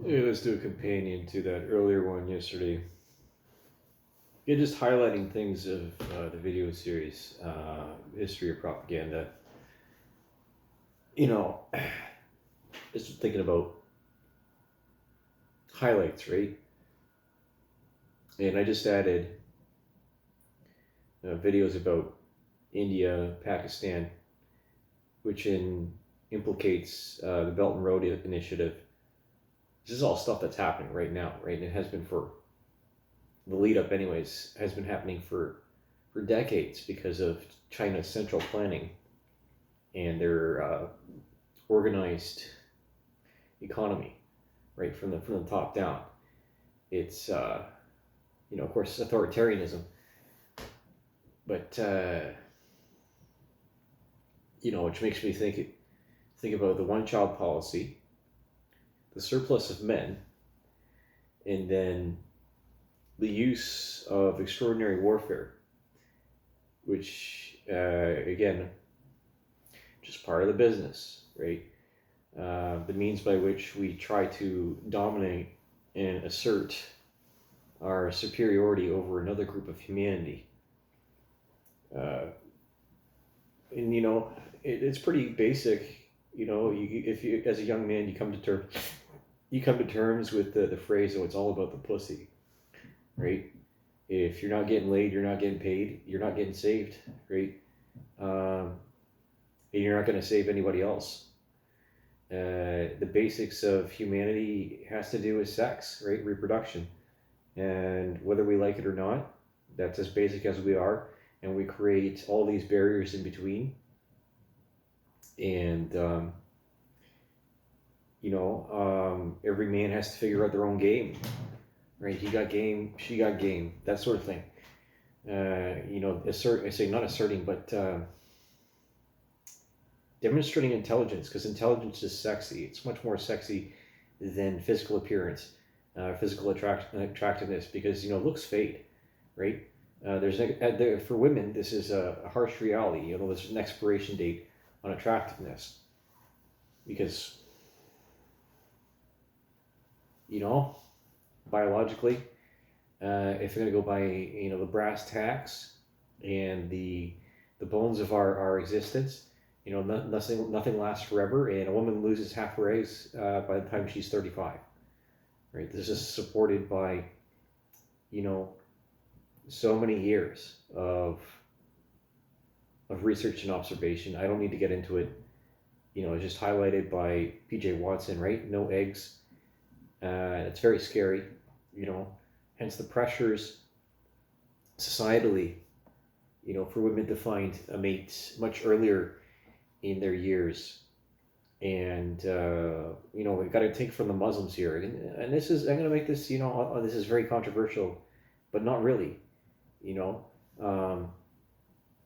Yeah, let's do a companion to that earlier one yesterday. Yeah, just highlighting things of the video series, History of Propaganda. You know, just thinking about highlights, right? And I just added videos about India, Pakistan, which implicates the Belt and Road Initiative. This is all stuff that's happening right now, right? And it has been for the lead up, anyways, has been happening for decades because of China's central planning and their organized economy, right from the top down. It's of course, authoritarianism, but which makes me think about the one-child policy, the surplus of men, and then the use of extraordinary warfare, which again, just part of the business, right? The means by which we try to dominate and assert our superiority over another group of humanity. Uh, and it's pretty basic. If you as a young man you come to terms with the phrase, "Oh, it's all about the pussy," right? If you're not getting laid, you're not getting paid, you're not getting saved, right? Um, and you're not going to save anybody else. The basics of humanity has to do with sex, right? Reproduction. And whether we like it or not, that's as basic as we are. And we create all these barriers in between. And, every man has to figure out their own game, right? He got game, she got game, that sort of thing. I say not asserting, but demonstrating intelligence, because intelligence is sexy. It's much more sexy than physical appearance, physical attractiveness, because looks fade, right? For women, this is a harsh reality. There's an expiration date on attractiveness, because biologically, if you're going to go by the brass tacks and the bones of our existence, nothing lasts forever, and a woman loses half her eggs by the time she's 35. Right? This is supported by so many years of research and observation. I don't need to get into it. It's just highlighted by P.J. Watson. Right? No eggs. It's very scary. Hence the pressures societally. For women to find a mate much earlier in their years. And we've got to take from the Muslims here, and this is I'm going to make this this is very controversial, but not really, um,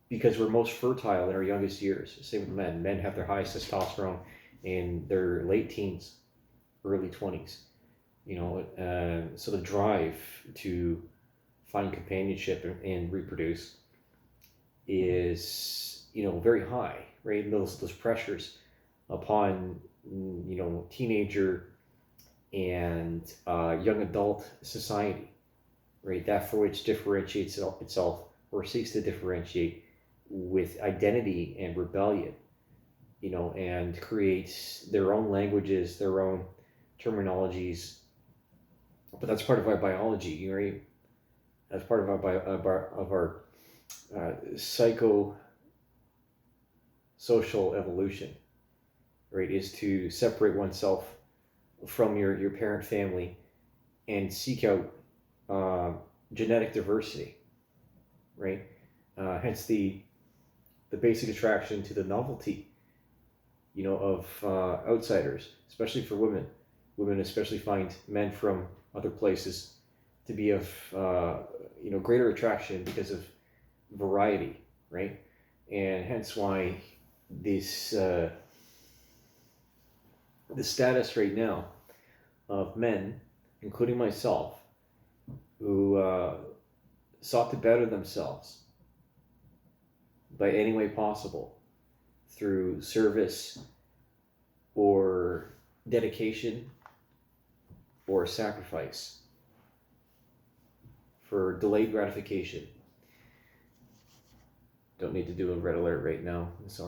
because we're most fertile in our youngest years. Same with men. Men have their highest testosterone in their late teens, early 20s. So the drive to find companionship and reproduce is very high, right? And those pressures upon teenager and young adult society, right? That for which differentiates itself or seeks to differentiate with identity and rebellion, and creates their own languages, their own terminologies. But that's part of our biology, right? That's part of our psycho social evolution, right? Is to separate oneself from your parent family and seek out genetic diversity, right? Hence the basic attraction to the novelty, of outsiders, especially for women. Women especially find men from other places to be of greater attraction because of variety, right? And hence why this the status right now of men, including myself, who sought to better themselves by any way possible through service or dedication or a sacrifice for delayed gratification. Don't need to do a red alert right now. This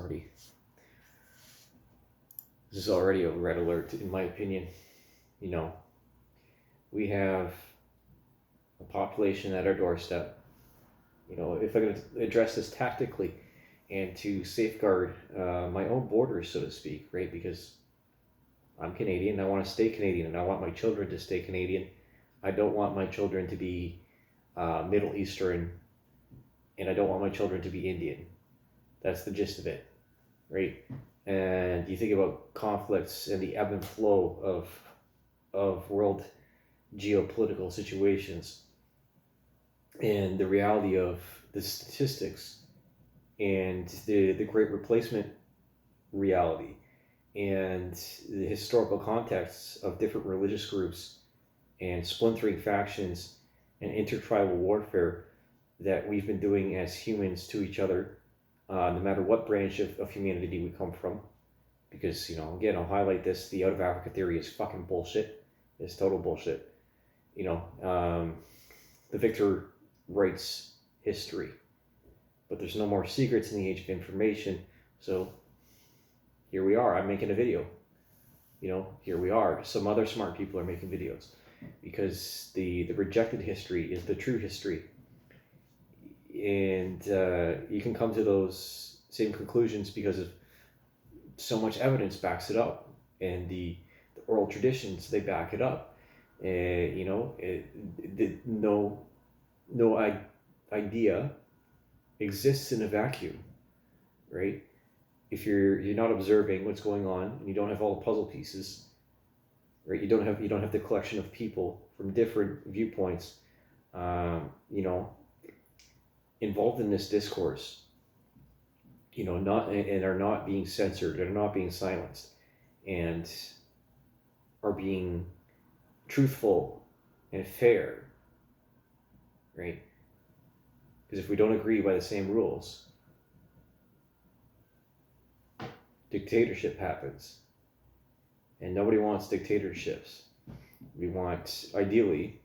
is already a red alert, in my opinion. You know, we have a population at our doorstep. You know, if I'm going to address this tactically and to safeguard my own borders, so to speak, right? Because I'm Canadian, I want to stay Canadian, and I want my children to stay Canadian. I don't want my children to be Middle Eastern, and I don't want my children to be Indian. That's the gist of it, right? And you think about conflicts and the ebb and flow of world geopolitical situations, and the reality of the statistics and the great replacement reality and the historical contexts of different religious groups and splintering factions and intertribal warfare that we've been doing as humans to each other, no matter what branch of humanity we come from. Because, you know, again, I'll highlight this, the out of Africa theory is fucking bullshit. It's total bullshit. You know, the victor writes history. But there's no more secrets in the age of information. So here we are. I'm making a video. You know, here we are. Some other smart people are making videos. Because the rejected history is the true history. And you can come to those same conclusions because of so much evidence backs it up. And the oral traditions, they back it up. You know, no idea exists in a vacuum, right? If you're not observing what's going on and you don't have all the puzzle pieces, right? You don't have the collection of people from different viewpoints, you know, involved in this discourse, you know, and are not being censored, and are not being silenced, and are being truthful and fair, right? Because if we don't agree by the same rules, dictatorship happens. And nobody wants dictatorships. We want, ideally,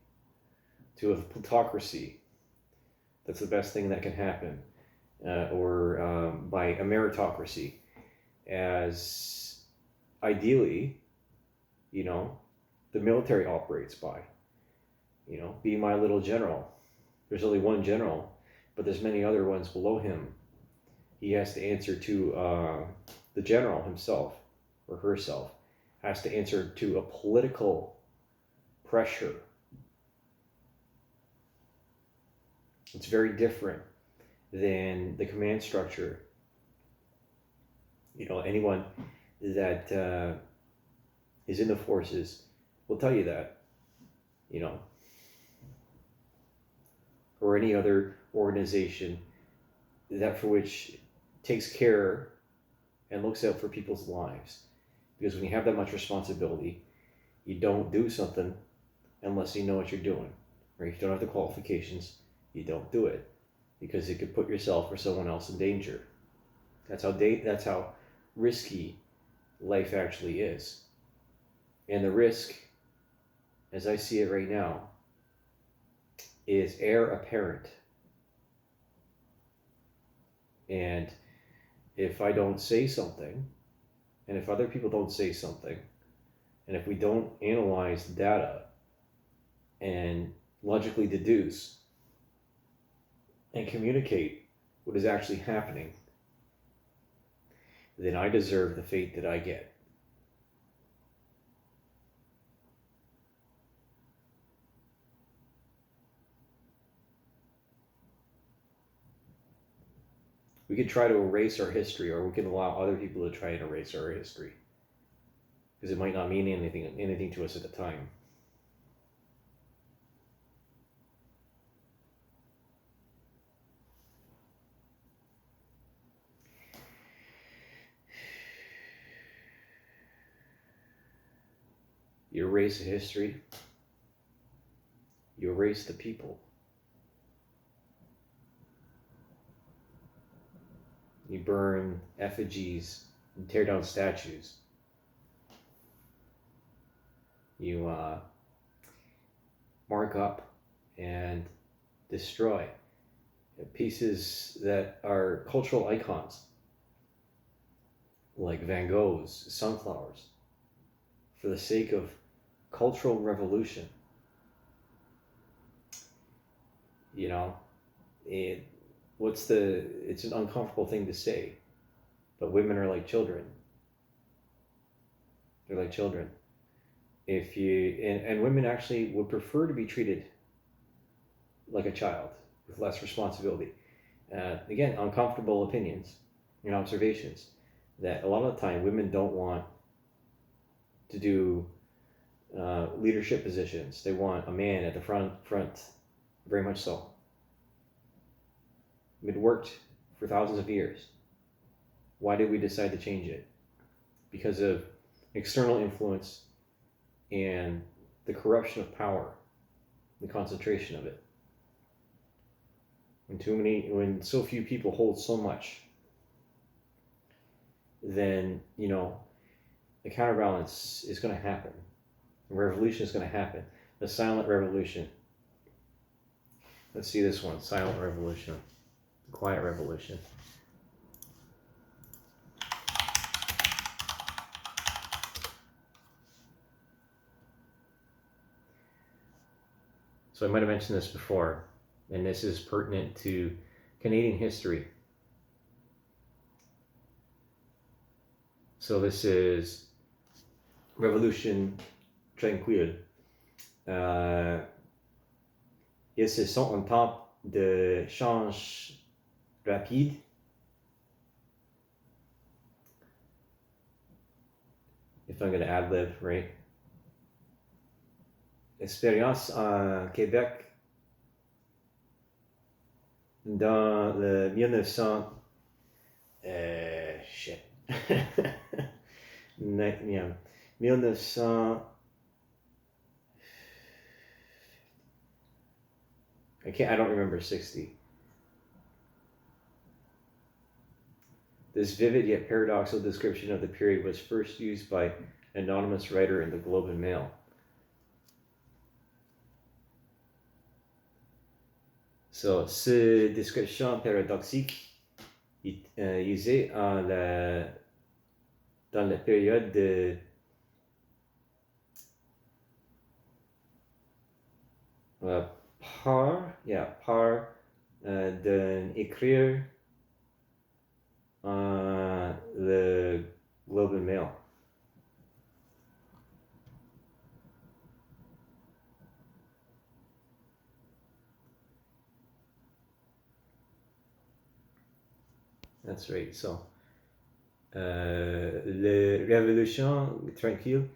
to have plutocracy. That's the best thing that can happen. Or by a meritocracy. As ideally, you know, the military operates by. You know, be my little general. There's only one general, but there's many other ones below him. He has to answer to the general himself or herself, has to answer to a political pressure. It's very different than the command structure. You know, anyone that is in the forces will tell you that, you know, or any other organization that for which takes care and looks out for people's lives. Because when you have that much responsibility, you don't do something unless you know what you're doing. Or if you don't have the qualifications, you don't do it. Because it could put yourself or someone else in danger. That's how risky life actually is. And the risk, as I see it right now, is heir apparent. And if I don't say something, and if other people don't say something, and if we don't analyze data and logically deduce and communicate what is actually happening, then I deserve the fate that I get. We could try to erase our history, or we can allow other people to try and erase our history. Because it might not mean anything to us at the time. You erase history, you erase the people. You burn effigies and tear down statues. You mark up and destroy pieces that are cultural icons, like Van Gogh's sunflowers, for the sake of cultural revolution. You know, it's an uncomfortable thing to say, but women are like children. They're like children. If you and women actually would prefer to be treated like a child with less responsibility. Again, uncomfortable opinions and observations that a lot of the time women don't want to do leadership positions. They want a man at the front, very much so. It worked for thousands of years. Why did we decide to change it? Because of external influence and the corruption of power, the concentration of it. When so few people hold so much, then, you know, the counterbalance is going to happen. A revolution is going to happen. The silent revolution. Let's see this one, silent revolution, the quiet revolution. So I might have mentioned this before, and this is pertinent to Canadian history. So this is Révolution tranquille. Ils se sont en temps de change rapide. If I'm going to ad-lib, right? Expérience en Québec dans le 1900 shit 1900 I don't remember 60. This vivid yet paradoxical description of the period was first used by an anonymous writer in the Globe and Mail. So, cette description paradoxique usée dans la période de par d'un écrire le Globe and Mail. That's right. So, les révolutions tranquilles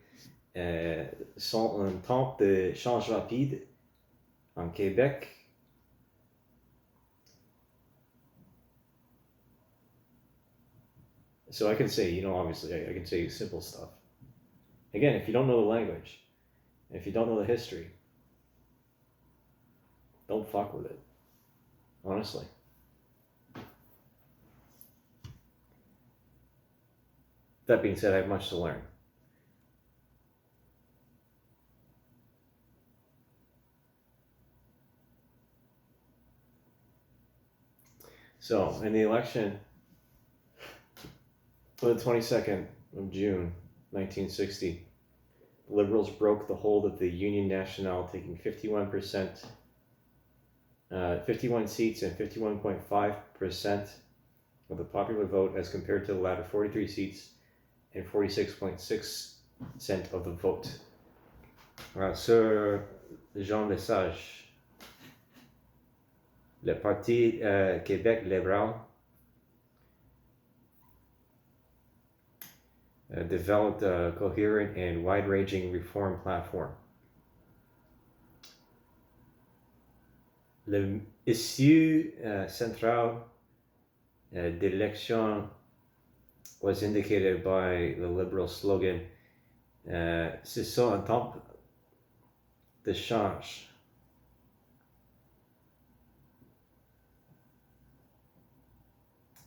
sont un temps de change rapide en Québec. So I can say, you know, obviously, I can say simple stuff. Again, if you don't know the language, if you don't know the history, don't fuck with it. Honestly. That being said, I have much to learn. So, in the election on the 22nd of June, 1960, the Liberals broke the hold of the Union Nationale, taking 51 seats and 51.5% of the popular vote, as compared to the latter 43 seats and 46.6% of the vote. Sir Jean Lesage, le Parti Québec libéral, developed a coherent and wide-ranging reform platform. L'issue centrale de l'élection was indicated by the Liberal slogan, "C'est ça un temps de change."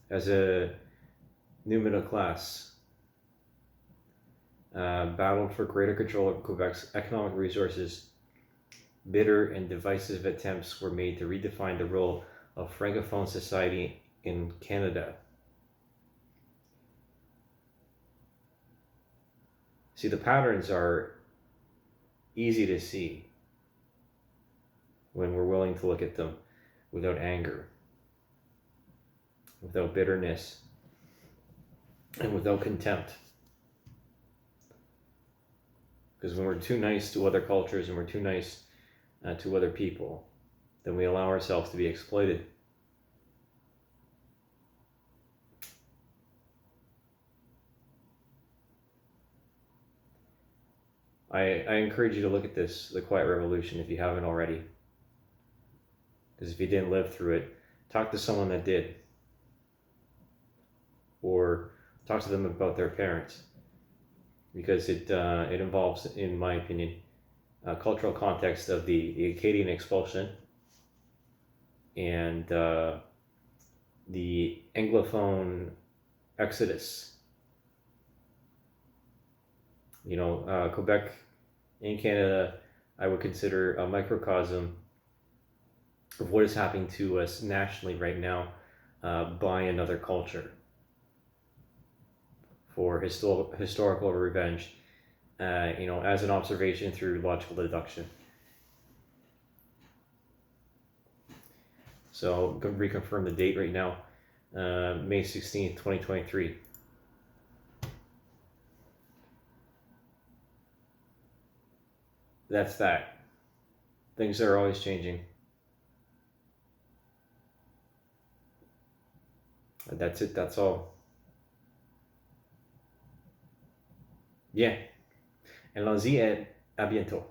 As a new middle class battled for greater control of Quebec's economic resources bitter and divisive attempts were made to redefine the role of Francophone society in Canada. See, the patterns are easy to see when we're willing to look at them without anger, without bitterness, and without contempt. Because when we're too nice to other cultures and we're too nice to other people, then we allow ourselves to be exploited. I encourage you to look at this, The Quiet Revolution, if you haven't already. Because if you didn't live through it, talk to someone that did. Or talk to them about their parents. Because it involves, in my opinion, a cultural context of the Acadian expulsion and the Anglophone exodus. Quebec in Canada, I would consider a microcosm of what is happening to us nationally right now by another culture for historical revenge, as an observation through logical deduction. So I'm going to reconfirm the date right now, May 16th, 2023. That's that. Things are always changing. That's it, that's all. Bien. Allons-y et à bientôt.